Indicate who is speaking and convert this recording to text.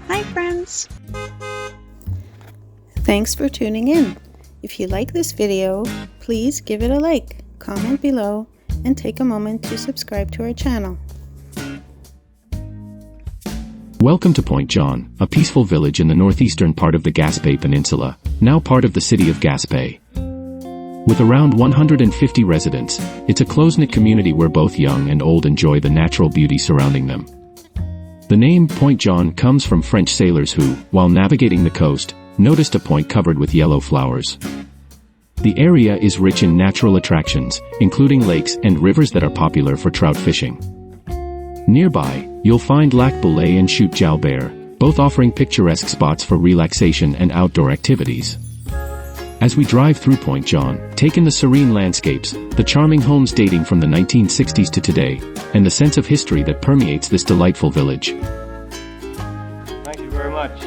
Speaker 1: Hi friends! Thanks for tuning in. If you like this video, please give it a like, comment below, and take a moment to subscribe to our channel.
Speaker 2: Welcome to Pointe-Jaune, a peaceful village in the northeastern part of the Gaspé Peninsula, now part of the city of Gaspé. With around 150 residents, it's a close-knit community where both young and old enjoy the natural beauty surrounding them. The name Pointe-Jaune comes from French sailors who, while navigating the coast, noticed a point covered with yellow flowers. The area is rich in natural attractions, including lakes and rivers that are popular for trout fishing. Nearby, you'll find Lac Boulet and Chute Jalbert, both offering picturesque spots for relaxation and outdoor activities. As we drive through Pointe-Jaune, take in the serene landscapes, the charming homes dating from the 1960s to today, and the sense of history that permeates this delightful village.
Speaker 3: Thank you very much.